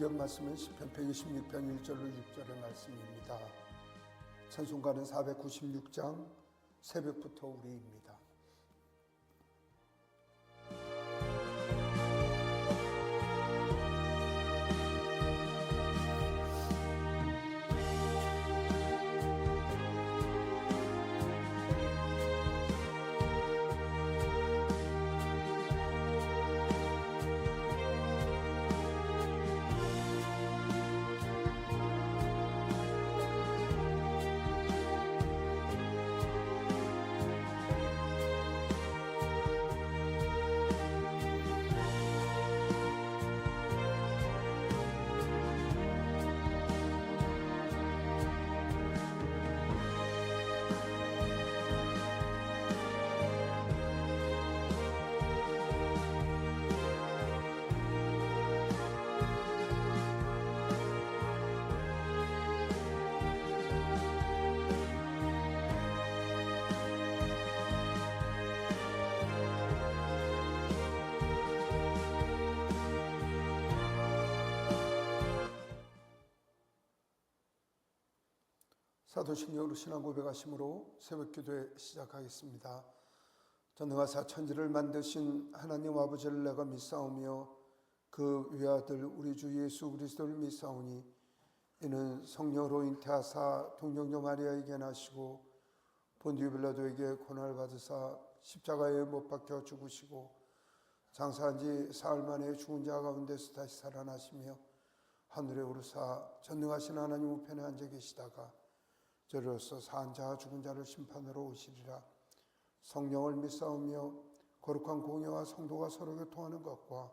성경 말씀은 시편 126편 1절로 6절의 말씀입니다. 찬송가는 496장 새벽부터 우리입니다. 사도신경으로 신앙 고백하심으로 새벽기도에 시작하겠습니다. 전능하사 천지를 만드신 하나님 아버지를 내가 믿사오며 그 외아들 우리 주 예수 그리스도를 믿사오니 이는 성령으로 잉태하사 동정녀 마리아에게 나시고 본디오 빌라도에게 고난을 받으사 십자가에 못 박혀 죽으시고 장사한 지 사흘 만에 죽은 자 가운데서 다시 살아나시며 하늘에 오르사 전능하신 하나님 우편에 앉아 계시다가 저로서 산 자와 죽은 자를 심판으로 오시리라. 성령을 믿사오며 거룩한 공예와 성도가 서로 교통하는 것과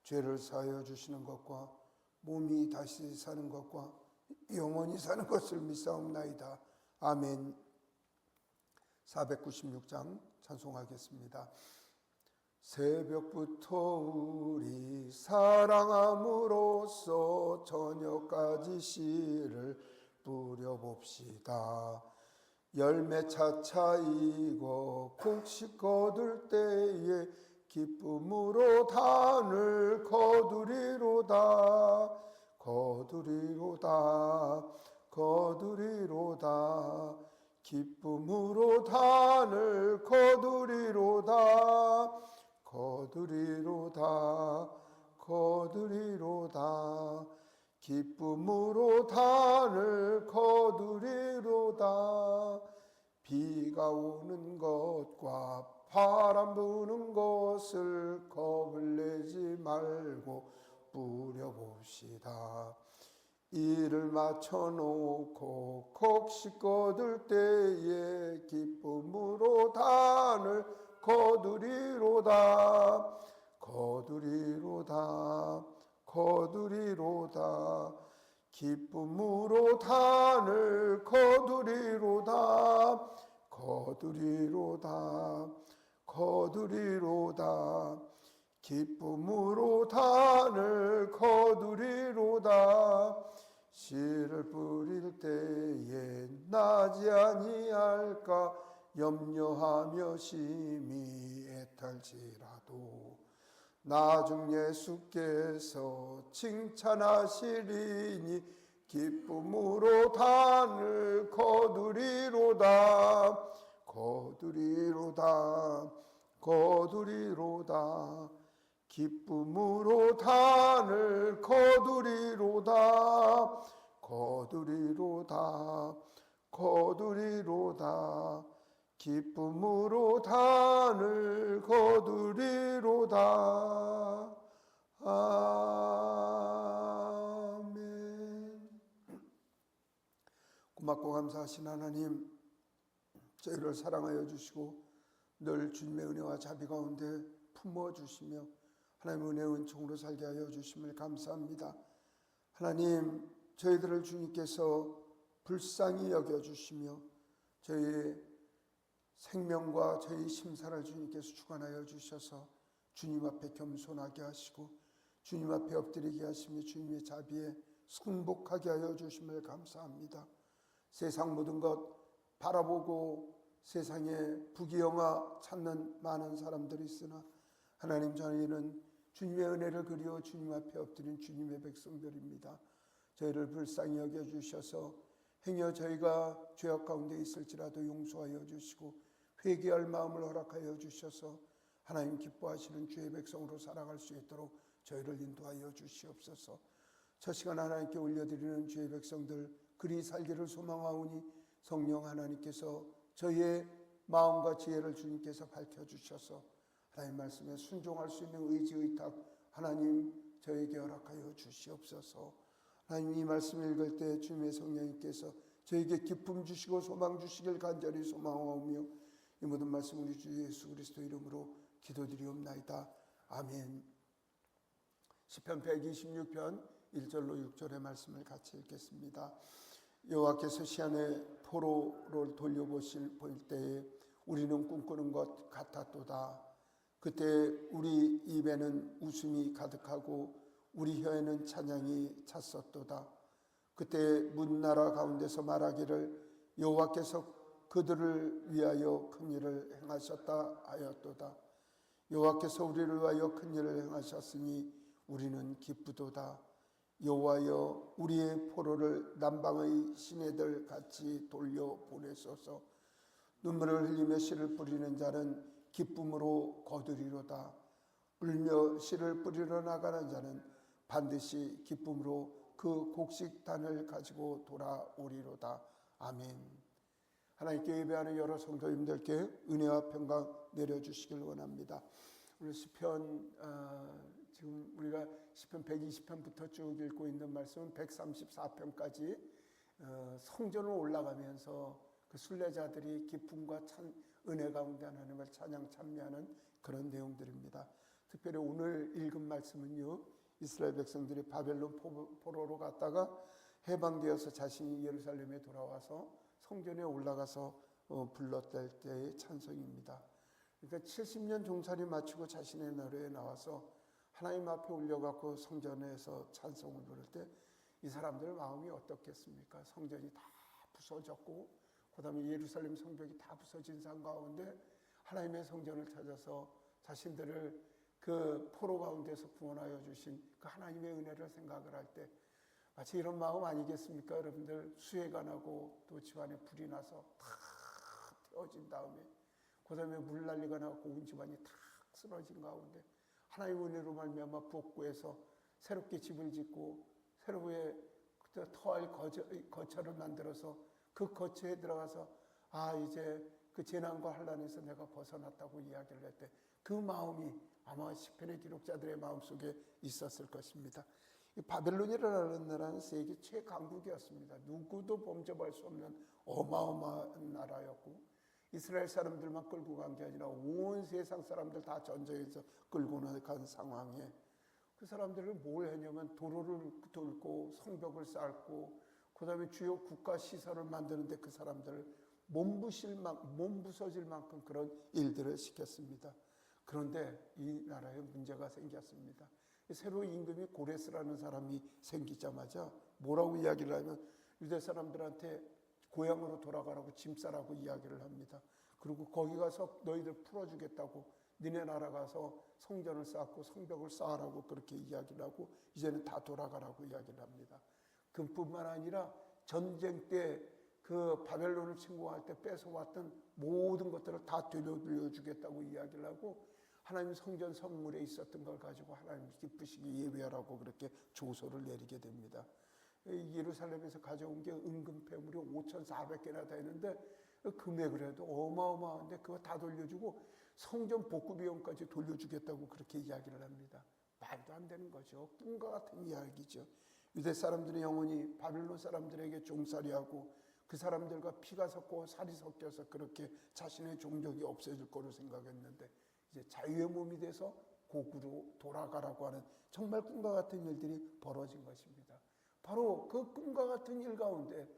죄를 사하여 주시는 것과 몸이 다시 사는 것과 영원히 사는 것을 믿사옵나이다. 아멘. 496장 찬송하겠습니다. 새벽부터 우리 사랑함으로써 저녁까지 씨를 뿌려봅시다. 열매 차차이고 곡식 거둘 때에 기쁨으로 단을 거두리로다. 거두리로다. 거두리로다. 기쁨으로 단을 거두리로다. 거두리로다. 거두리로다. 기쁨으로 단을 거두리로다. 비가 오는 것과 바람 부는 것을 겁을 내지 말고 뿌려봅시다. 이를 맞춰놓고 곡식 거둘 때에 기쁨으로 단을 거두리로다. 거두리로다. 거두리로다. 기쁨으로 단을 거두리로다. 거두리로다. 거두리로다. 기쁨으로 단을 거두리로다. 씨를 뿌릴 때에 나지 아니할까 염려하며 심히 애탈지라도 나중 예수께서 칭찬하시리니 기쁨으로 단을 거두리로다. 거두리로다. 거두리로다. 기쁨으로 단을 거두리로다. 거두리로다. 거두리로다. 기쁨으로 단을 거두리로다. 아멘. 고맙고 감사하신 하나님, 저희를 사랑하여 주시고 늘 주님의 은혜와 자비 가운데 품어 주시며 하나님의 은혜 은총으로 살게 하여 주심을 감사합니다. 하나님, 저희들을 주님께서 불쌍히 여겨 주시며 저희의 생명과 저희 심사를 주님께서 주관하여 주셔서 주님 앞에 겸손하게 하시고 주님 앞에 엎드리게 하시며 주님의 자비에 승복하게 하여 주심을 감사합니다. 세상 모든 것 바라보고 세상에 부귀영화 찾는 많은 사람들이 있으나 하나님, 저희는 주님의 은혜를 그리워 주님 앞에 엎드린 주님의 백성들입니다. 저희를 불쌍히 여겨주셔서 행여 저희가 죄악 가운데 있을지라도 용서하여 주시고 회개할 마음을 허락하여 주셔서 하나님 기뻐하시는 주의 백성으로 살아갈 수 있도록 저희를 인도하여 주시옵소서. 저 시간 하나님께 올려드리는 주의 백성들 그리 살기를 소망하오니 성령 하나님께서 저희의 마음과 지혜를 주님께서 밝혀주셔서 하나님 말씀에 순종할 수 있는 의지 의탁 하나님 저에게 허락하여 주시옵소서. 하나님 이 말씀을 읽을 때 주님의 성령님께서 저에게 기쁨 주시고 소망 주시길 간절히 소망하오며 이 모든 말씀 우리 주 예수 그리스도 이름으로 기도드리옵나이다. 아멘. 시편 126편 1절로 6절의 말씀을 같이 읽겠습니다. 여호와께서 시안의 포로를 돌려보실 때에 우리는 꿈꾸는 것 같았도다. 그때 우리 입에는 웃음이 가득하고 우리 혀에는 찬양이 찼었도다. 그때 문나라 가운데서 말하기를 여호와께서 그들을 위하여 큰 일을 행하셨다 하였도다. 여호와께서 우리를 위하여 큰 일을 행하셨으니 우리는 기쁘도다. 여호와여 우리의 포로를 남방의 시내들 같이 돌려보내소서. 눈물을 흘리며 씨를 뿌리는 자는 기쁨으로 거두리로다. 울며 씨를 뿌리러 나가는 자는 반드시 기쁨으로 그 곡식단을 가지고 돌아오리로다. 아멘. 하나님께 예배하는 여러 성도님들께 은혜와 평강 내려주시길 원합니다. 오늘 시편 지금 우리가 시편 120편부터 쭉 읽고 있는 말씀은 134편까지 성전을 올라가면서 그 순례자들이 기쁨과 은혜 가운데 하나님을 찬양 찬미하는 그런 내용들입니다. 특별히 오늘 읽은 말씀은요, 이스라엘 백성들이 바벨론 포로로 갔다가 해방되어서 자신이 예루살렘에 돌아와서 성전에 올라가서 불렀을 때의 찬송입니다. 그러니까 70년 종살이 마치고 자신의 나라에 나와서 하나님 앞에 올려갖고 성전에서 찬송을 부를 때 이 사람들 마음이 어떻겠습니까? 성전이 다 부서졌고 그 다음에 예루살렘 성벽이 다 부서진 상 가운데 하나님의 성전을 찾아서 자신들을 그 포로 가운데서 구원하여 주신 그 하나님의 은혜를 생각을 할 때 마치 이런 마음 아니겠습니까? 여러분들 수해가 나고 또 집안에 불이 나서 다 태워진 다음에 그 다음에 물난리가 나고 온 집안이 다 쓰러진 가운데 하나님의 은혜로 말미암아 부엌구에서 새롭게 집을 짓고 새로이 터할 거처를 만들어서 그 거처에 들어가서 이제 그 재난과 환난에서 내가 벗어났다고 이야기를 할 때 그 마음이 아마 시편의 기록자들의 마음속에 있었을 것입니다. 이 바벨론이라는 나라는 세계 최강국이었습니다. 누구도 범접할 수 없는 어마어마한 나라였고 이스라엘 사람들만 끌고 간 게 아니라 온 세상 사람들 다 전쟁에서 끌고 간 상황에 그 사람들을 뭘 했냐면 도로를 뚫고 성벽을 쌓고 그 다음에 주요 국가 시설을 만드는데 그 사람들을 몸부서질 만큼 그런 일들을 시켰습니다. 그런데 이 나라에 문제가 생겼습니다. 새로 임금이 고레스라는 사람이 생기자마자 뭐라고 이야기를 하면 유대 사람들한테 고향으로 돌아가라고 짐 싸라고 이야기를 합니다. 그리고 거기 가서 너희들 풀어주겠다고 니네 나라 가서 성전을 쌓고 성벽을 쌓으라고 그렇게 이야기를 하고 이제는 다 돌아가라고 이야기를 합니다. 그뿐만 아니라 전쟁 때 그 바벨론을 침공할 때 뺏어왔던 모든 것들을 다 되돌려주겠다고 이야기를 하고 하나님 성전 성물에 있었던 걸 가지고 하나님 기쁘시게 예배하라고 그렇게 조서를 내리게 됩니다. 예루살렘에서 가져온 게 은금 폐물이 5,400개나 되는데 금액을 해도 어마어마한데 그거 다 돌려주고 성전 복구 비용까지 돌려주겠다고 그렇게 이야기를 합니다. 말도 안 되는 거죠. 꿈과 같은 이야기죠. 유대 사람들의 영혼이 바빌론 사람들에게 종살이하고 그 사람들과 피가 섞고 살이 섞여서 그렇게 자신의 종족이 없어질 거로 생각했는데 이제 자유의 몸이 돼서 고구로 돌아가라고 하는 정말 꿈과 같은 일들이 벌어진 것입니다. 바로 그 꿈과 같은 일 가운데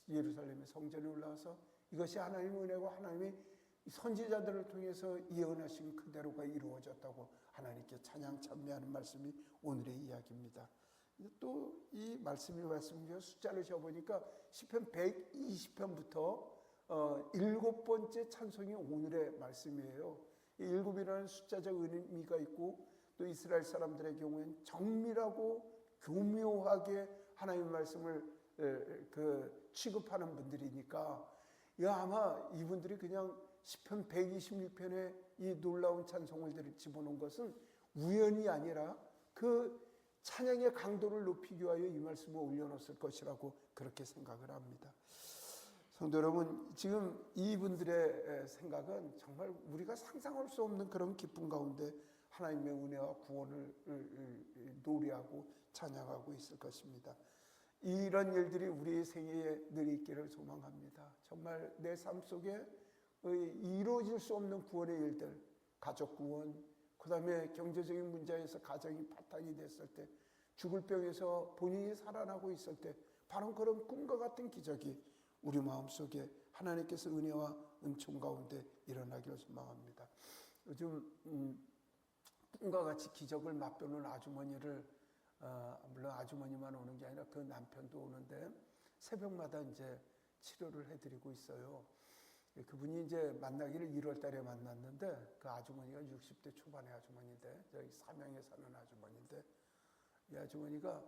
예루살렘의 성전에 올라와서 이것이 하나님의 은혜고 하나님의 선지자들을 통해서 예언하신 그대로가 이루어졌다고 하나님께 찬양 찬미하는 말씀이 오늘의 이야기입니다. 또 이 말씀이 숫자를 재보니까 시편 120편부터 7번째 찬송이 오늘의 말씀이에요. 이 7이라는 숫자적 의미가 있고 또 이스라엘 사람들의 경우에는 정밀하고 교묘하게 하나님의 말씀을 취급하는 분들이니까 아마 이분들이 그냥 시편 126편에 이 놀라운 찬송을 집어넣은 것은 우연이 아니라 그 찬양의 강도를 높이기 위하여 이 말씀을 올려놓았을 것이라고 그렇게 생각을 합니다. 성도 여러분, 지금 이분들의 생각은 정말 우리가 상상할 수 없는 그런 기쁨 가운데 하나님의 은혜와 구원을 노래하고 찬양하고 있을 것입니다. 이런 일들이 우리의 생애에 늘 있기를 소망합니다. 정말 내 삶 속에 이루어질 수 없는 구원의 일들, 가족 구원, 그 다음에 경제적인 문제에서 가정이 파탄이 됐을 때, 죽을 병에서 본인이 살아나고 있을 때 바로 그런 꿈과 같은 기적이 우리 마음속에 하나님께서 은혜와 은총 가운데 일어나기를 소망합니다. 요즘 꿈과 같이 기적을 맛보는 아주머니를 물론 아주머니만 오는 게 아니라 그 남편도 오는데 새벽마다 이제 치료를 해드리고 있어요. 그분이 이제 만나기를 1월 달에 만났는데 그 아주머니가 60대 초반의 아주머니인데 저기 삼양에 사는 아주머니인데 이 아주머니가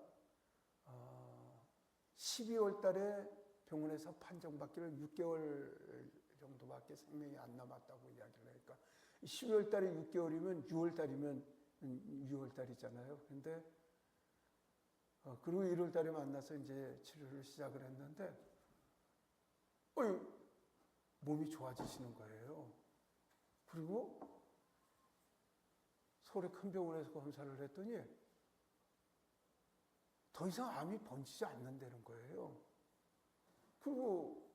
12월 달에 병원에서 판정받기를 6개월 정도밖에 생명이 안 남았다고 이야기를 하니까 12월 달에 6개월이면 6월 달이면 6월 달이잖아요. 근데 그리고 1월 달에 만나서 이제 치료를 시작을 했는데 몸이 좋아지시는 거예요. 그리고 서울의 큰 병원에서 검사를 했더니 더 이상 암이 번지지 않는다는 거예요. 그리고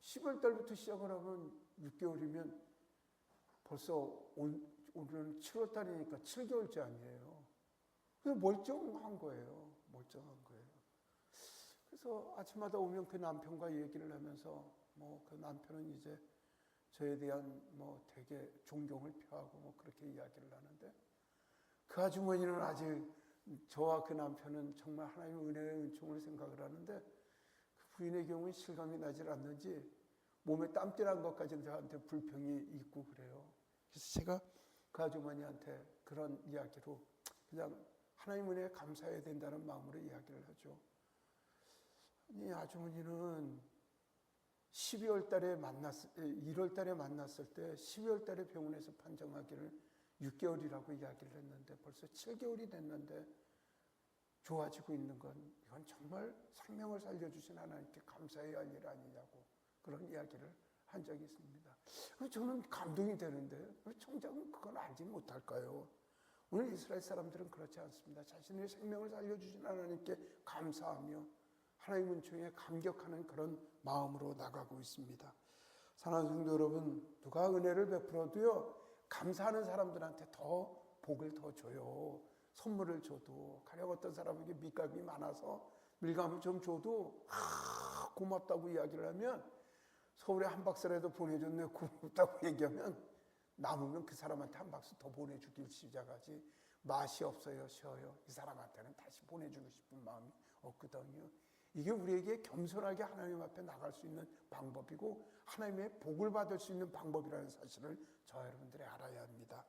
10월 달부터 시작을 하면 6개월이면 벌써 오늘은 7월 달이니까 7개월째 아니에요. 그래서 멀쩡한 거예요. 멀쩡한 거예요. 그래서 아침마다 오면 그 남편과 얘기를 하면서 그 남편은 이제 저에 대한 되게 존경을 표하고 그렇게 이야기를 하는데 그 아주머니는 아직 저와 그 남편은 정말 하나님의 은혜의 은총을 생각을 하는데 그 부인의 경우는 실감이 나질 않는지 몸에 땀띠 난 것까지 저한테 불평이 있고 그래요. 그래서 제가 그 아주머니한테 그런 이야기로 그냥 하나님 은혜에 감사해야 된다는 마음으로 이야기를 하죠. 이 아주머니는 1월 달에 만났을 때 12월 달에 병원에서 판정하기를 6개월이라고 이야기를 했는데 벌써 7개월이 됐는데 좋아지고 있는 건 이건 정말 생명을 살려주신 하나님께 감사해야 할 일 아니냐고 그런 이야기를 한 적이 있습니다. 저는 감동이 되는데 우리 총장은 그걸 알지 못할까요? 오늘 이스라엘 사람들은 그렇지 않습니다. 자신의 생명을 살려주신 하나님께 감사하며 하나님 은총에 감격하는 그런 마음으로 나가고 있습니다. 사랑하는 성도 여러분, 누가 은혜를 베풀어도요 감사하는 사람들한테 더 복을 더 줘요. 선물을 줘도 가령 어떤 사람에게 밀감이 많아서 밀감을 좀 줘도 고맙다고 이야기를 하면 서울에 한 박스라도 보내줬네 고맙다고 얘기하면 남으면 그 사람한테 한 박스 더 보내주길 시작하지 맛이 없어요 쉬어요 이 사람한테는 다시 보내주고 싶은 마음이 없거든요. 이게 우리에게 겸손하게 하나님 앞에 나갈 수 있는 방법이고 하나님의 복을 받을 수 있는 방법이라는 사실을 저와 여러분들이 알아야 합니다.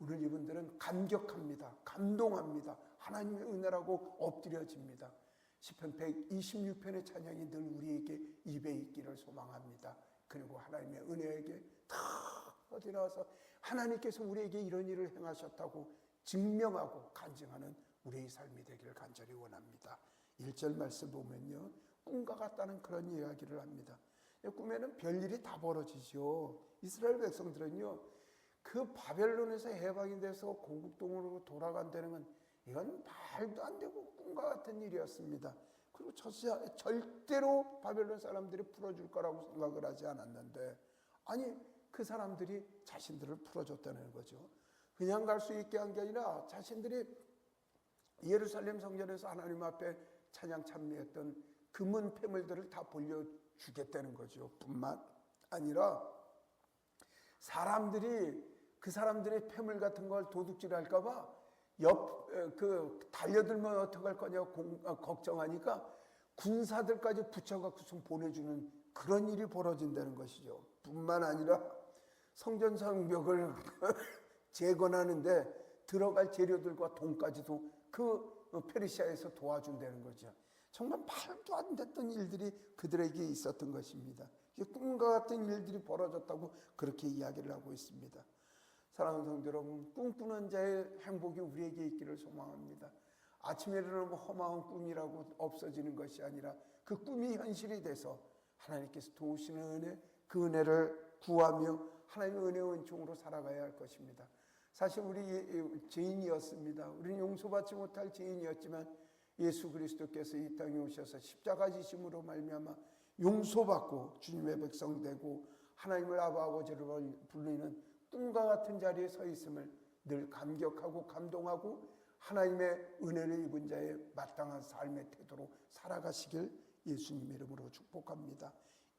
오늘 이분들은 감격합니다. 감동합니다. 하나님의 은혜라고 엎드려집니다. 시편 126편의 찬양이 늘 우리에게 입에 있기를 소망합니다. 그리고 하나님의 은혜에게 다 어디 나와서 하나님께서 우리에게 이런 일을 행하셨다고 증명하고 간증하는 우리의 삶이 되기를 간절히 원합니다. 1절 말씀 보면요 꿈과 같다는 그런 이야기를 합니다. 꿈에는 별일이 다 벌어지죠. 이스라엘 백성들은요 그 바벨론에서 해방이 돼서 고국동으로 돌아간다는 건 이건 말도 안 되고 꿈과 같은 일이었습니다. 그리고 절대로 바벨론 사람들이 풀어줄 거라고 생각을 하지 않았는데 아니 그 사람들이 자신들을 풀어줬다는 거죠. 그냥 갈 수 있게 한 게 아니라 자신들이 예루살렘 성전에서 하나님 앞에 찬양 찬미했던 금은 폐물들을 다 돌려주겠다는 거죠. 뿐만 아니라 사람들이 그 사람들의 폐물 같은 걸 도둑질할까 봐 달려들면 어떡할 거냐고 걱정하니까 군사들까지 붙여갖고서 보내주는 그런 일이 벌어진다는 것이죠. 뿐만 아니라 성전 성벽을 재건하는데 들어갈 재료들과 돈까지도 그 페르시아에서 도와준다는 거죠. 정말 말도 안 됐던 일들이 그들에게 있었던 것입니다. 꿈과 같은 일들이 벌어졌다고 그렇게 이야기를 하고 있습니다. 사랑하는 성도 여러분, 꿈꾸는 자의 행복이 우리에게 있기를 소망합니다. 아침에 일어나면 허망한 꿈이라고 없어지는 것이 아니라 그 꿈이 현실이 돼서 하나님께서 도우시는 은혜, 그 은혜를 구하며 하나님의 은혜의 은총으로 살아가야 할 것입니다. 사실 우리 죄인이었습니다. 우리는 용서받지 못할 죄인이었지만 예수 그리스도께서 이 땅에 오셔서 십자가 지심으로 말미암아 용서받고 주님의 백성 되고 하나님을 아버지로 부르는 꿈과 같은 자리에 서 있음을 늘 감격하고 감동하고 하나님의 은혜를 입은 자의 마땅한 삶의 태도로 살아가시길 예수님 이름으로 축복합니다.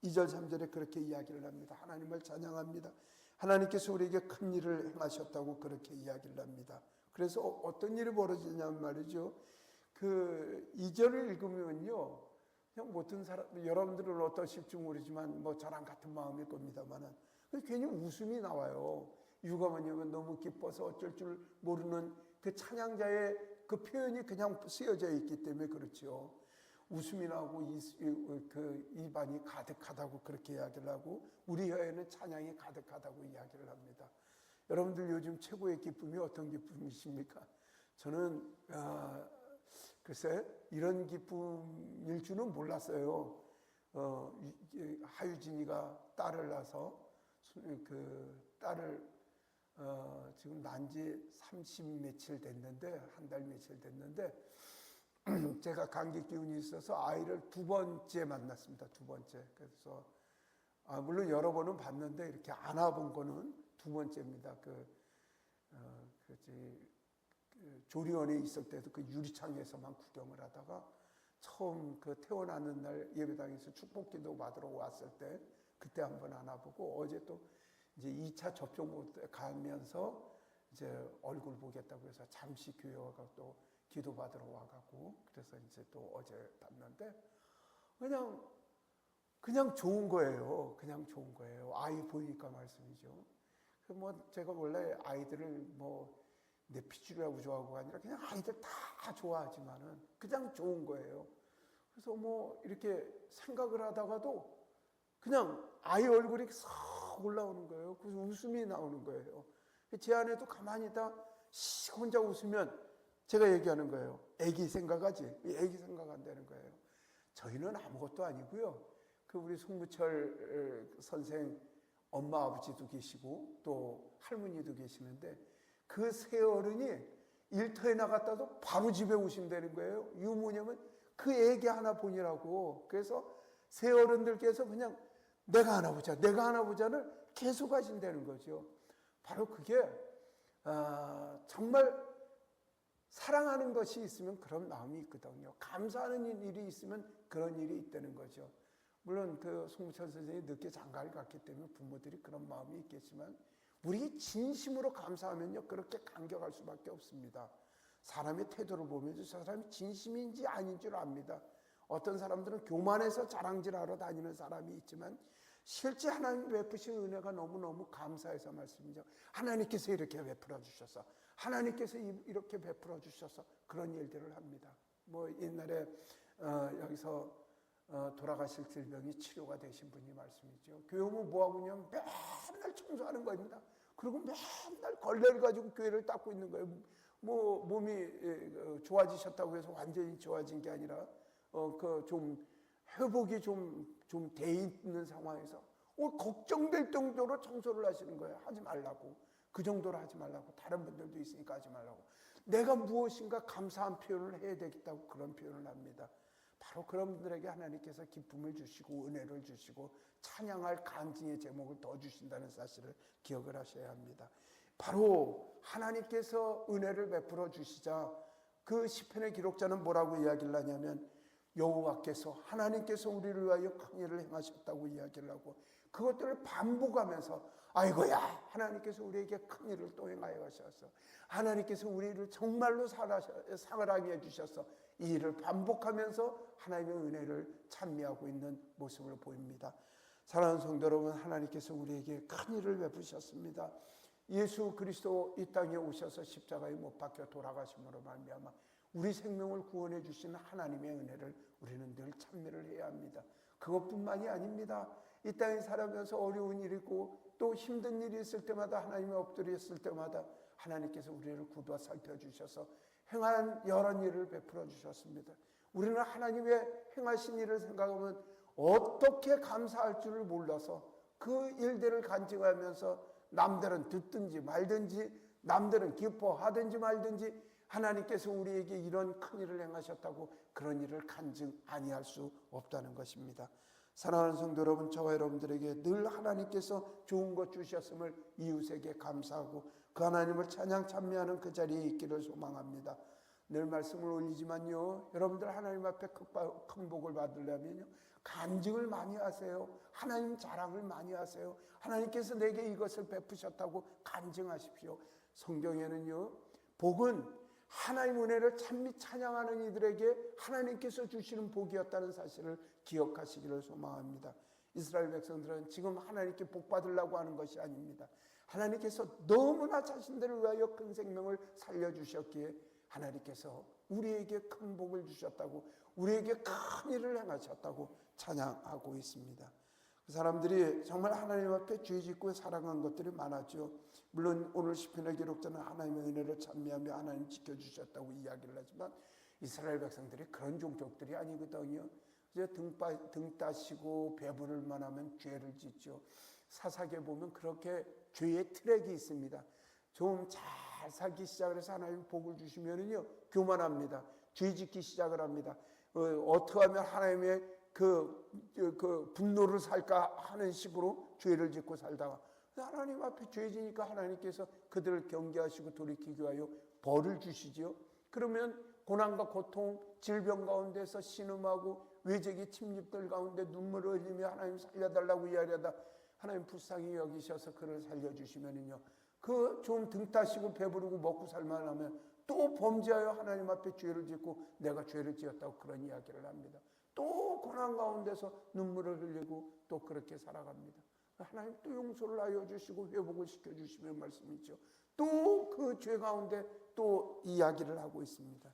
2절 3절에 그렇게 이야기를 합니다. 하나님을 찬양합니다. 하나님께서 우리에게 큰 일을 행하셨다고 그렇게 이야기를 합니다. 그래서 어떤 일이 벌어지냐면 말이죠. 그 2절을 읽으면요, 그냥 모든 사람, 여러분들은 어떠실지 모르지만 뭐 저랑 같은 마음일 겁니다만은 괜히 웃음이 나와요. 이유가 뭐냐면 너무 기뻐서 어쩔 줄 모르는 그 찬양자의 그 표현이 그냥 쓰여져 있기 때문에 그렇죠. 웃음이 나고 입안이 가득하다고 그렇게 이야기를 하고 우리 혀에는 찬양이 가득하다고 이야기를 합니다. 여러분들 요즘 최고의 기쁨이 어떤 기쁨이십니까? 저는 글쎄 이런 기쁨일 줄은 몰랐어요. 하유진이가 딸을 낳아서 그 딸을 지금 난 지 30 며칠 됐는데 한 달 며칠 됐는데 제가 감기 기운이 있어서 아이를 2번째 만났습니다. 2번째. 그래서 물론 여러 번은 봤는데 이렇게 안아본 거는 2번째입니다. 조리원에 있을 때도 그 유리창에서만 구경을 하다가 처음 그 태어나는 날 예배당에서 축복기도 받으러 왔을 때 그때 한번 안아보고 어제 또 이제 2차 접종 가면서 이제 얼굴 보겠다고 해서 잠시 교회 와서 또 기도 받으러 와가고 그래서 이제 또 어제 봤는데 그냥 좋은 거예요. 그냥 좋은 거예요. 아이 보이니까 말씀이죠. 뭐 제가 원래 아이들을 뭐 내 피줄이라고 좋아하고 아니라 그냥 아이들 다 좋아하지만은 그냥 좋은 거예요. 그래서 뭐 이렇게 생각을 하다가도 그냥 아이 얼굴이 싹 올라오는 거예요. 그래서 웃음이 나오는 거예요. 제 아내도 가만히 있다 혼자 웃으면 제가 얘기하는 거예요. 애기 생각하지? 애기 생각한다는 거예요. 저희는 아무것도 아니고요. 그 우리 송무철 선생 엄마 아버지도 계시고 또 할머니도 계시는데 그 세 어른이 일터에 나갔다도 바로 집에 오신다는 거예요. 이유 뭐냐면 그 애기 하나 보니라고. 그래서 세 어른들께서 그냥 내가 하나 보자, 내가 하나 보자를 계속 하신다는 거죠. 바로 그게 정말 사랑하는 것이 있으면 그런 마음이 있거든요. 감사하는 일이 있으면 그런 일이 있다는 거죠. 물론 그 송무천 선생이 늦게 장가를 갔기 때문에 부모들이 그런 마음이 있겠지만 우리 진심으로 감사하면요 그렇게 감격할 수밖에 없습니다. 사람의 태도를 보면서 저 사람이 진심인지 아닌 줄 압니다. 어떤 사람들은 교만해서 자랑질하러 다니는 사람이 있지만 실제 하나님 베푸신 은혜가 너무너무 감사해서 말씀이죠. 하나님께서 이렇게 베풀어 주셔서 하나님께서 이렇게 베풀어 주셔서 그런 일들을 합니다. 뭐 옛날에 여기서 돌아가실 질병이 치료가 되신 분이 말씀이죠. 교회 오면 뭐하고 있냐면 맨날 청소하는 겁니다. 그리고 맨날 걸레를 가지고 교회를 닦고 있는 거예요. 뭐 몸이 좋아지셨다고 해서 완전히 좋아진 게 아니라 좀 회복이 좀 돼 있는 상황에서 걱정될 정도로 청소를 하시는 거예요. 하지 말라고. 그 정도로 하지 말라고. 다른 분들도 있으니까 하지 말라고. 내가 무엇인가 감사한 표현을 해야 되겠다고 그런 표현을 합니다. 바로 그런 분들에게 하나님께서 기쁨을 주시고 은혜를 주시고 찬양할 간증의 제목을 더 주신다는 사실을 기억을 하셔야 합니다. 바로 하나님께서 은혜를 베풀어 주시자 그 시편의 기록자는 뭐라고 이야기를 하냐면 여호와께서 하나님께서 우리를 위하여 큰 일을 행하셨다고 이야기를 하고 그것들을 반복하면서 아이고야 하나님께서 우리에게 큰 일을 또 행하여 가셔서 하나님께서 우리를 정말로 사랑하게 해주셔서 이 일을 반복하면서 하나님의 은혜를 찬미하고 있는 모습을 보입니다. 사랑하는 성도 여러분, 하나님께서 우리에게 큰 일을 베푸셨습니다. 예수 그리스도 이 땅에 오셔서 십자가에 못 박혀 돌아가심으로 말미암아 우리 생명을 구원해 주시는 하나님의 은혜를 우리는 늘 찬미를 해야 합니다. 그것뿐만이 아닙니다. 이 땅에 살아가면서 어려운 일이 있고 또 힘든 일이 있을 때마다 하나님의 엎드렸을 때마다 하나님께서 우리를 구도와 살펴주셔서 행한 여러 일을 베풀어 주셨습니다. 우리는 하나님의 행하신 일을 생각하면 어떻게 감사할 줄을 몰라서 그 일들을 간증하면서 남들은 듣든지 말든지 남들은 기뻐하든지 말든지 하나님께서 우리에게 이런 큰 일을 행하셨다고 그런 일을 간증 아니할 수 없다는 것입니다. 사랑하는 성도 여러분, 저와 여러분들에게 늘 하나님께서 좋은 것 주셨음을 이웃에게 감사하고 그 하나님을 찬양 찬미하는 그 자리에 있기를 소망합니다. 늘 말씀을 올리지만요, 여러분들 하나님 앞에 큰 복을 받으려면요 간증을 많이 하세요. 하나님 자랑을 많이 하세요. 하나님께서 내게 이것을 베푸셨다고 간증하십시오. 성경에는요, 복은 하나님 은혜를 찬미 찬양하는 이들에게 하나님께서 주시는 복이었다는 사실을 기억하시기를 소망합니다. 이스라엘 백성들은 지금 하나님께 복 받으려고 하는 것이 아닙니다. 하나님께서 너무나 자신들을 위하여 큰 생명을 살려주셨기에 하나님께서 우리에게 큰 복을 주셨다고, 우리에게 큰 일을 행하셨다고 찬양하고 있습니다. 그 사람들이 정말 하나님 앞에 죄 짓고 살아간 것들이 많았죠. 물론 오늘 시편의 기록자는 하나님의 은혜를 찬미하며 하나님 지켜주셨다고 이야기를 하지만 이스라엘 백성들이 그런 종족들이 아니거든요. 이제 등 따시고 배부를 만하면 죄를 짓죠. 사사기에 보면 그렇게 죄의 트랙이 있습니다. 좀 잘 살기 시작을 해서 하나님 복을 주시면은요 교만합니다. 죄 짓기 시작을 합니다. 어떻게 하면 하나님의 그 분노를 살까 하는 식으로 죄를 짓고 살다가 하나님 앞에 죄 지니까 하나님께서 그들을 경계하시고 돌이키기 위하여 벌을 주시지요. 그러면 고난과 고통, 질병 가운데서 신음하고 외적의 침입들 가운데 눈물을 흘리며 하나님 살려달라고 이야기하다 하나님 불쌍히 여기셔서 그를 살려주시면은요 그 좀 등 따시고 배부르고 먹고 살만 하면 또 범죄하여 하나님 앞에 죄를 짓고 내가 죄를 지었다고 그런 이야기를 합니다. 또 고난 가운데서 눈물을 흘리고 또 그렇게 살아갑니다. 하나님 또 용서를 하여 주시고 회복을 시켜주시면 말씀이죠. 또 그 죄 가운데 또 이야기를 하고 있습니다.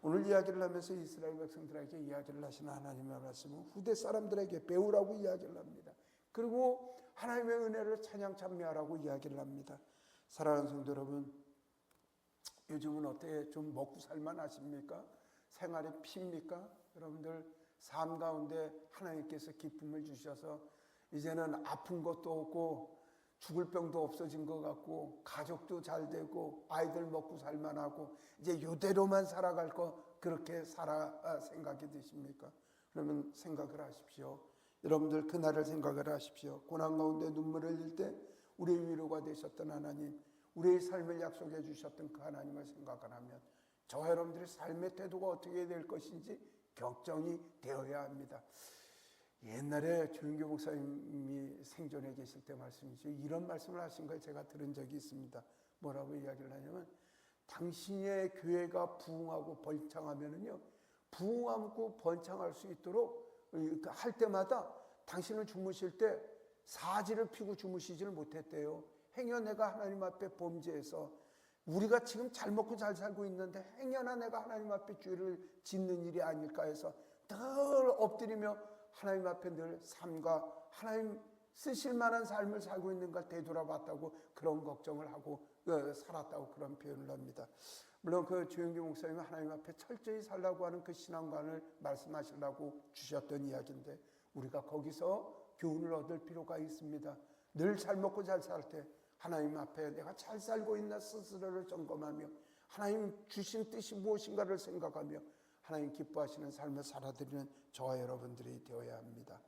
오늘 이야기를 하면서 이스라엘 백성들에게 이야기를 하시는 하나님의 말씀은 후대 사람들에게 배우라고 이야기를 합니다. 그리고 하나님의 은혜를 찬양 찬미하라고 이야기를 합니다. 사랑하는 성도 여러분, 요즘은 어떻게 좀 먹고 살만 하십니까? 생활이 핍니까? 여러분들 삶 가운데 하나님께서 기쁨을 주셔서 이제는 아픈 것도 없고 죽을 병도 없어진 것 같고 가족도 잘 되고 아이들 먹고 살만하고 이제 이대로만 살아갈 거 그렇게 생각이 드십니까? 그러면 생각을 하십시오. 여러분들 그날을 생각을 하십시오. 고난 가운데 눈물을 흘릴 때 우리의 위로가 되셨던 하나님, 우리의 삶을 약속해 주셨던 그 하나님을 생각을 하면 저와 여러분들의 삶의 태도가 어떻게 될 것인지 걱정이 되어야 합니다. 옛날에 조윤교 목사님이 생존해 계실 때 말씀이죠. 이런 말씀을 하신 걸 제가 들은 적이 있습니다. 뭐라고 이야기를 하냐면 당신의 교회가 부흥하고 번창하면은요, 부흥하고 번창할 수 있도록 할 때마다 당신은 주무실 때 사지를 피고 주무시지를 못했대요. 행여 내가 하나님 앞에 범죄해서 우리가 지금 잘 먹고 잘 살고 있는데 행여나 내가 하나님 앞에 죄를 짓는 일이 아닐까 해서 늘 엎드리며 하나님 앞에 늘 삶과 하나님 쓰실 만한 삶을 살고 있는가 되돌아봤다고 그런 걱정을 하고 살았다고 그런 표현을 합니다. 물론 그 조영기 목사님은 하나님 앞에 철저히 살라고 하는 그 신앙관을 말씀하시려고 주셨던 이야기인데 우리가 거기서 교훈을 얻을 필요가 있습니다. 늘 잘 먹고 잘 살 때 하나님 앞에 내가 잘 살고 있나 스스로를 점검하며 하나님 주신 뜻이 무엇인가를 생각하며 하나님 기뻐하시는 삶을 살아드리는 저와 여러분들이 되어야 합니다.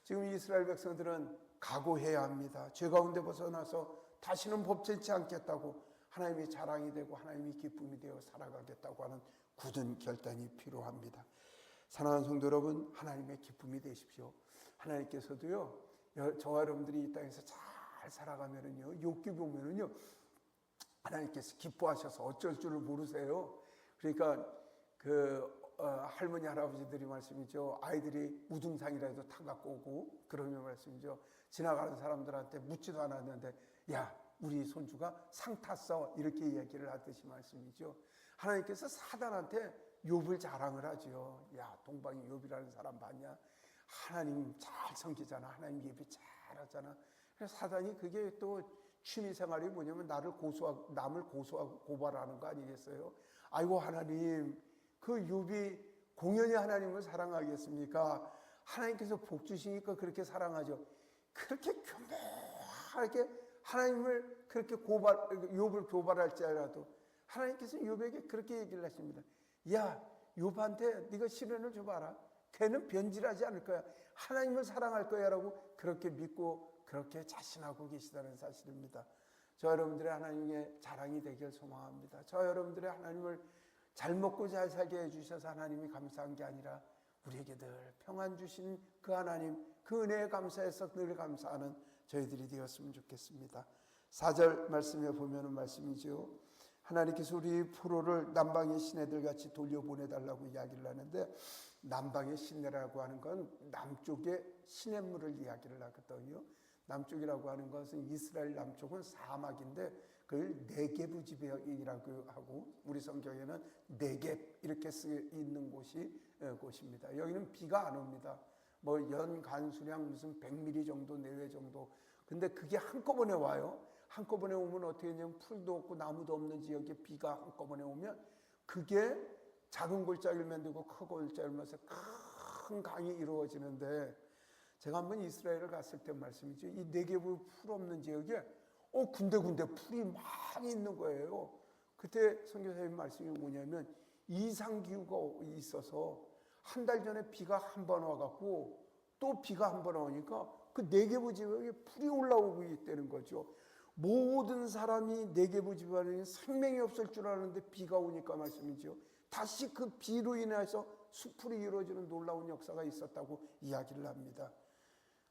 지금 이스라엘 백성들은 각오해야 합니다. 죄 가운데 벗어나서 다시는 범죄치 않겠다고 하나님이 자랑이 되고 하나님이 기쁨이 되어 살아가겠다고 하는 굳은 결단이 필요합니다. 사랑하는 성도 여러분, 하나님의 기쁨이 되십시오. 하나님께서도요, 저와 여러분들이 이 땅에서 잘 살아가면은요, 욥기 보면은요, 하나님께서 기뻐하셔서 어쩔 줄을 모르세요. 그러니까 할머니 할아버지들이 말씀이죠. 아이들이 우등상이라도 타갖고 오고 그러면 말씀이죠. 지나가는 사람들한테 묻지도 않았는데 야 우리 손주가 상 탔어, 이렇게 이야기를 하듯이 말씀이죠. 하나님께서 사단한테 욥을 자랑을 하죠. 야, 동방의 욥이라는 사람 봤냐? 하나님 잘 섬기잖아. 하나님 예배 잘하잖아. 그래서 사단이 그게 또 취미생활이 뭐냐면 남을 고소하고 고발하는 거 아니겠어요? 아이고, 하나님, 그 욥이 공연히 하나님을 사랑하겠습니까? 하나님께서 복 주시니까 그렇게 사랑하죠. 그렇게 교묘하게 하나님을 그렇게 욥을 고발할지라도 하나님께서 욥에게 그렇게 얘기를 하십니다. 야, 욥한테 네가 시련을 줘봐라. 걔는 변질하지 않을 거야. 하나님을 사랑할 거야 라고 그렇게 믿고 그렇게 자신하고 계시다는 사실입니다. 저 여러분들의 하나님의 자랑이 되길 소망합니다. 저 여러분들의 하나님을 잘 먹고 잘 살게 해주셔서 하나님이 감사한 게 아니라 우리에게 늘 평안 주신 그 하나님, 그 은혜에 감사해서 늘 감사하는 저희들이 되었으면 좋겠습니다. 4절 말씀에 보면은 말씀이죠. 하나님께서 우리 포로를 남방의 시내들 같이 돌려보내달라고 이야기를 하는데, 남방의 시내라고 하는 건 남쪽의 시냇물을 이야기를 하거든요. 남쪽이라고 하는 것은 이스라엘 남쪽은 사막인데 그걸 네게브 지방이라고 하고, 우리 성경에는 네겝 이렇게 쓰여 있는 곳입니다. 여기는 비가 안 옵니다. 뭐 연간 수량 무슨 100mm 정도 내외 정도. 근데 그게 한꺼번에 와요. 한꺼번에 오면 어떻게 되냐면 풀도 없고 나무도 없는 지역에 비가 한꺼번에 오면 그게 작은 골짜기를 만들고 큰 골짜기를 만들어서 큰 강이 이루어지는데, 제가 한번 이스라엘을 갔을 때 말씀이죠. 이 네게브 풀 없는 지역에 군데군데 풀이 많이 있는 거예요. 그때 선교사님 말씀이 뭐냐면 이상기후가 있어서 한 달 전에 비가 한 번 와갖고 또 비가 한 번 오니까 그 네게브 지역에 풀이 올라오고 있다는 거죠. 모든 사람이 네게브 지방에 생명이 없을 줄 알았는데 비가 오니까 말씀이죠. 다시 그 비로 인해서 수풀이 이루어지는 놀라운 역사가 있었다고 이야기를 합니다.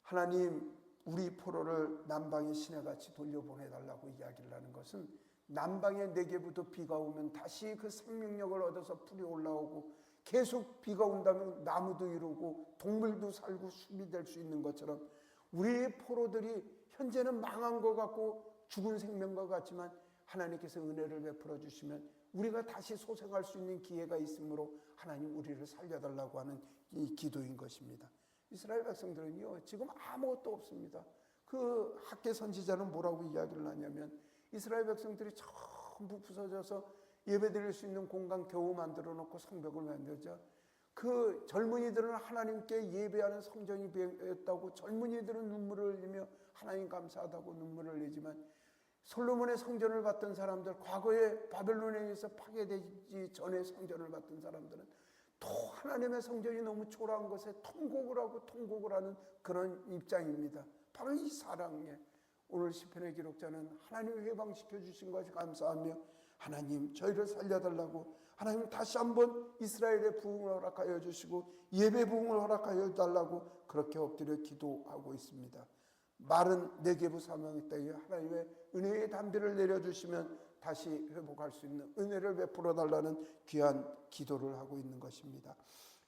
하나님, 우리 포로를 남방의 시내같이 돌려보내달라고 이야기를 하는 것은, 남방의 네게부터 비가 오면 다시 그 생명력을 얻어서 풀이 올라오고 계속 비가 온다면 나무도 이루고 동물도 살고 숲이 될 수 있는 것처럼, 우리의 포로들이 현재는 망한 것 같고 죽은 생명과 같지만 하나님께서 은혜를 베풀어 주시면 우리가 다시 소생할 수 있는 기회가 있으므로 하나님 우리를 살려달라고 하는 이 기도인 것입니다. 이스라엘 백성들은요, 지금 아무것도 없습니다. 그 학개 선지자는 뭐라고 이야기를 하냐면, 이스라엘 백성들이 전부 부서져서 예배드릴 수 있는 공간 겨우 만들어 놓고 성벽을 만들자. 그 젊은이들은 하나님께 예배하는 성전이 되었다고 젊은이들은 눈물을 흘리며 하나님 감사하다고 눈물을 흘리지만, 솔로몬의 성전을 받던 사람들, 과거에 바벨론에 의해서 파괴되기 전에 성전을 받던 사람들은 또 하나님의 성전이 너무 초라한 것에 통곡을 하는 그런 입장입니다. 바로 이 사랑에 오늘 시편의 기록자는 하나님을 해방시켜 주신 것이 감사하며, 하나님 저희를 살려달라고, 하나님 다시 한번 이스라엘의 부흥을 허락하여 주시고 예배 부흥을 허락하여 달라고 그렇게 엎드려 기도하고 있습니다. 마른 네게부 사망의 땅에 하나님의 은혜의 담비를 내려주시면 다시 회복할 수 있는 은혜를 베풀어 달라는 귀한 기도를 하고 있는 것입니다.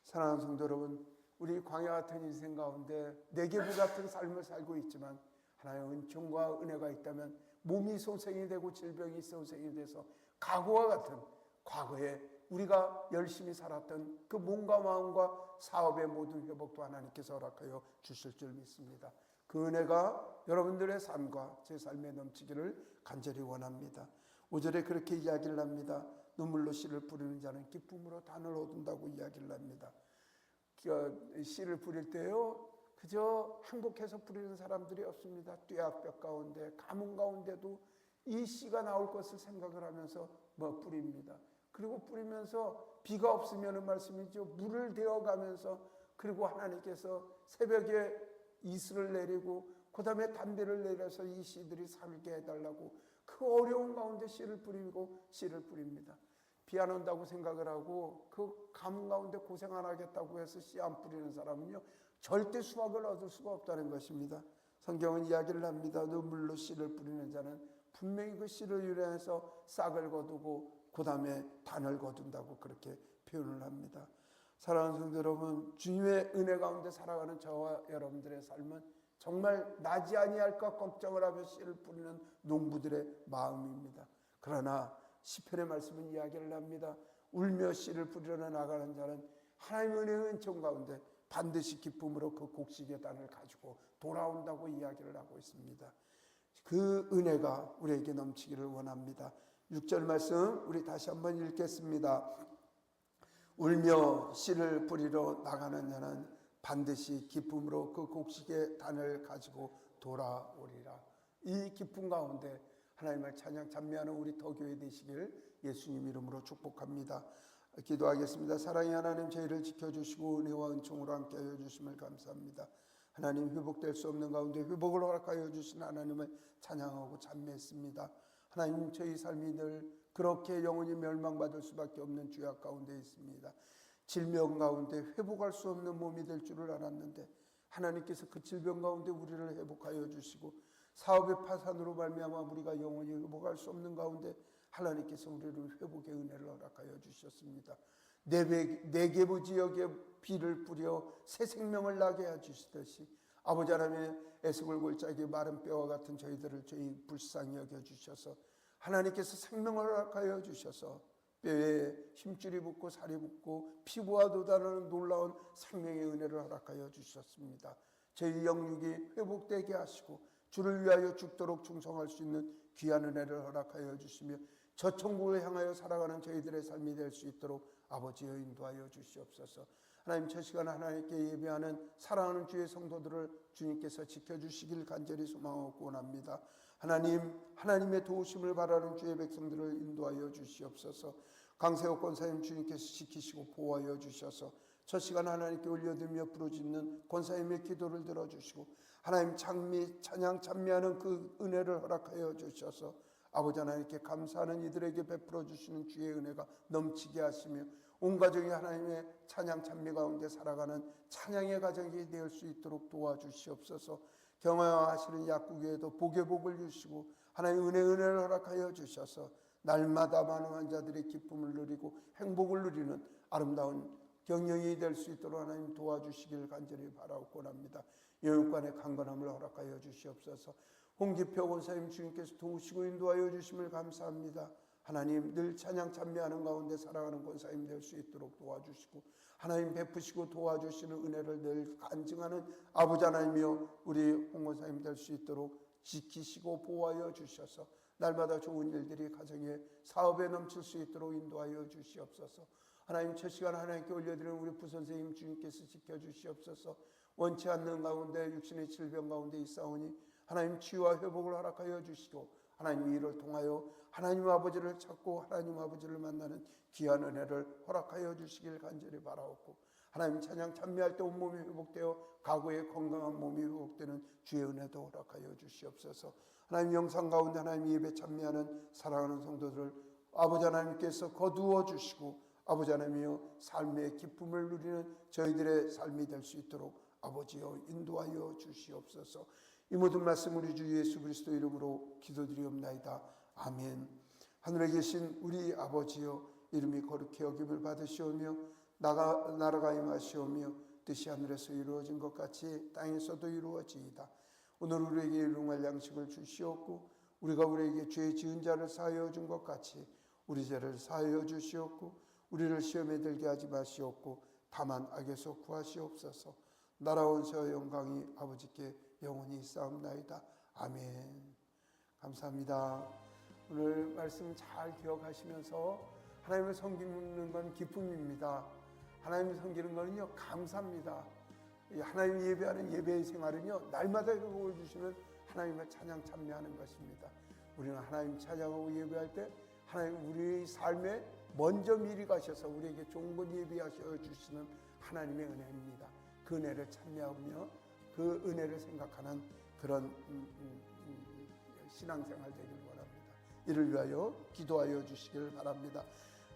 사랑하는 성도 여러분, 우리 광야 같은 인생 가운데 네게부 같은 삶을 살고 있지만 하나님의 은총과 은혜가 있다면 몸이 소생이 되고 질병이 소생이 돼서 과거와 같은, 과거에 우리가 열심히 살았던 그 몸과 마음과 사업의 모든 회복도 하나님께서 허락하여 주실 줄 믿습니다. 그 은혜가 여러분들의 삶과 제 삶에 넘치기를 간절히 원합니다. 5절에 그렇게 이야기를 합니다. 눈물로 씨를 뿌리는 자는 기쁨으로 단을 얻는다고 이야기를 합니다. 씨를 뿌릴 때요, 그저 행복해서 뿌리는 사람들이 없습니다. 뙤약볕 가운데, 가뭄 가운데도 이 씨가 나올 것을 생각을 하면서 뿌립니다. 그리고 뿌리면서 비가 없으면 말씀이죠, 물을 데워가면서, 그리고 하나님께서 새벽에 이슬을 내리고 그 다음에 담비를 내려서 이 씨들이 살게 해달라고 그 어려운 가운데 씨를 뿌립니다. 비 안 온다고 생각을 하고 그 가뭄 가운데 고생 안 하겠다고 해서 씨 안 뿌리는 사람은요, 절대 수확을 얻을 수가 없다는 것입니다. 성경은 이야기를 합니다. 눈물로 씨를 뿌리는 자는 분명히 그 씨를 유래해서 싹을 거두고 그 다음에 단을 거둔다고 그렇게 표현을 합니다. 사랑하는 성도 여러분, 주님의 은혜 가운데 살아가는 저와 여러분들의 삶은 정말 나지 아니할까 걱정을 하며 씨를 뿌리는 농부들의 마음입니다. 그러나 시편의 말씀은 이야기를 합니다. 울며 씨를 뿌리러 나가는 자는 하나님의 은혜의 은총 가운데 반드시 기쁨으로 그 곡식의 단을 가지고 돌아온다고 이야기를 하고 있습니다. 그 은혜가 우리에게 넘치기를 원합니다. 6절 말씀 우리 다시 한번 읽겠습니다. 울며 씨를 뿌리러 나가는 자는 반드시 기쁨으로 그 곡식의 단을 가지고 돌아오리라. 이 기쁨 가운데 하나님을 찬양 찬미하는 우리 더교회 되시길 예수님 이름으로 축복합니다. 기도하겠습니다. 사랑의 하나님, 저희를 지켜주시고 은혜와 은총으로 함께하여 주심을 감사합니다. 하나님, 회복될 수 없는 가운데 회복을 허락하여 주신 하나님을 찬양하고 찬미했습니다. 하나님, 저희 삶이 늘 그렇게 영원히 멸망받을 수밖에 없는 죄악 가운데 있습니다. 질병 가운데 회복할 수 없는 몸이 될 줄을 알았는데 하나님께서 그 질병 가운데 우리를 회복하여 주시고 사업의 파산으로 말미암아 우리가 영원히 회복할 수 없는 가운데 하나님께서 우리를 회복의 은혜를 허락하여 주셨습니다. 네게부 지역에 비를 뿌려 새 생명을 나게 해주시듯이 아버지 하나님의 에스골 골짜기 마른 뼈와 같은 저희들을 저희 불쌍히 여겨주셔서 하나님께서 생명을 허락하여 주셔서 뼈에 힘줄이 붙고 살이 붙고 피부와 돋아나는 놀라운 생명의 은혜를 허락하여 주셨습니다. 저희 영육이 회복되게 하시고 주를 위하여 죽도록 충성할 수 있는 귀한 은혜를 허락하여 주시며 저 천국을 향하여 살아가는 저희들의 삶이 될 수 있도록 아버지여 인도하여 주시옵소서. 하나님, 저 시간 하나님께 예배하는 사랑하는 주의 성도들을 주님께서 지켜주시길 간절히 소망하고 원합니다. 하나님, 하나님의 도우심을 바라는 주의 백성들을 인도하여 주시옵소서. 강세호 권사님 주님께서 지키시고 보호하여 주셔서 저 시간 하나님께 올려드리며 부르짖는 권사님의 기도를 들어주시고 하나님 찬양 찬미하는 그 은혜를 허락하여 주셔서 아버지 하나님께 감사하는 이들에게 베풀어 주시는 주의 은혜가 넘치게 하시며 온 가정이 하나님의 찬양 찬미 가운데 살아가는 찬양의 가정이 될 수 있도록 도와주시옵소서. 경화하시는 약국에도 복의 복을 주시고 하나님 은혜를 허락하여 주셔서 날마다 많은 환자들의 기쁨을 누리고 행복을 누리는 아름다운 경영이 될 수 있도록 하나님 도와주시길 간절히 바라고 합니다. 영육간의 강건함을 허락하여 주시옵소서. 홍기표 권사님 주님께서 도우시고 인도하여 주심을 감사합니다. 하나님, 늘 찬양 찬미하는 가운데 살아가는 권사님 될 수 있도록 도와주시고 하나님 베푸시고 도와주시는 은혜를 늘 간증하는 아버지 하나님이여 우리 홍 권사님 될 수 있도록 지키시고 보호하여 주셔서 날마다 좋은 일들이 가정에 사업에 넘칠 수 있도록 인도하여 주시옵소서. 하나님, 첫 시간 하나님께 올려드리는 우리 부선생님 주님께서 지켜주시옵소서. 원치 않는 가운데 육신의 질병 가운데 있사오니 하나님 치유와 회복을 허락하여 주시고 하나님 이를 통하여 하나님 아버지를 찾고 하나님 아버지를 만나는 귀한 은혜를 허락하여 주시길 간절히 바라옵고 하나님 찬양 찬미할 때 온몸이 회복되어 가구의 건강한 몸이 회복되는 주의 은혜도 허락하여 주시옵소서. 하나님 영상 가운데 하나님 예배 참여하는 사랑하는 성도들을 아버지 하나님께서 거두어 주시고 아버지 하나님이여 삶의 기쁨을 누리는 저희들의 삶이 될 수 있도록 아버지여 인도하여 주시옵소서. 이 모든 말씀 우리 주 예수 그리스도 이름으로 기도드리옵나이다. 아멘. 하늘에 계신 우리 아버지여 이름이 거룩히 여김을 받으시오며 나라가 임하시오며 뜻이 하늘에서 이루어진 것 같이 땅에서도 이루어지이다. 오늘 우리에게 일용할 양식을 주시옵고 우리가 우리에게 죄 지은 자를 사하여 준 것 같이 우리 죄를 사하여 주시옵고 우리를 시험에 들게 하지 마시옵고 다만 악에서 구하시옵소서. 나라와 원세와 영광이 아버지께 영원히 있사옵나이다. 아멘. 감사합니다. 오늘 말씀 잘 기억하시면서 하나님을 섬기는 건 기쁨입니다. 하나님을 섬기는 거는요 감사입니다. 하나님 예배하는 예배의 생활은요 날마다 회복을 주시는 하나님을 찬양 찬미하는 것입니다. 우리는 하나님 찬양하고 예배할 때 하나님 우리 삶에 먼저 미리 가셔서 우리에게 좋은 것 예비하셔 주시는 하나님의 은혜입니다. 그 은혜를 찬미하며 그 은혜를 생각하는 그런 신앙생활 되길 원합니다. 이를 위하여 기도하여 주시길 바랍니다.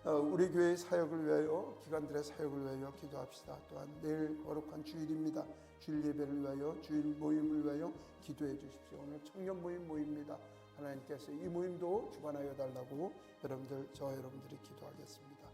우리 교회의 사역을 위하여 기관들의 사역을 위하여 기도합시다. 또한 내일 거룩한 주일입니다. 주일 예배를 위하여 주일 모임을 위하여 기도해 주십시오. 오늘 청년 모임입니다. 하나님께서 이 모임도 주관하여 달라고 저와 여러분들이 기도하겠습니다.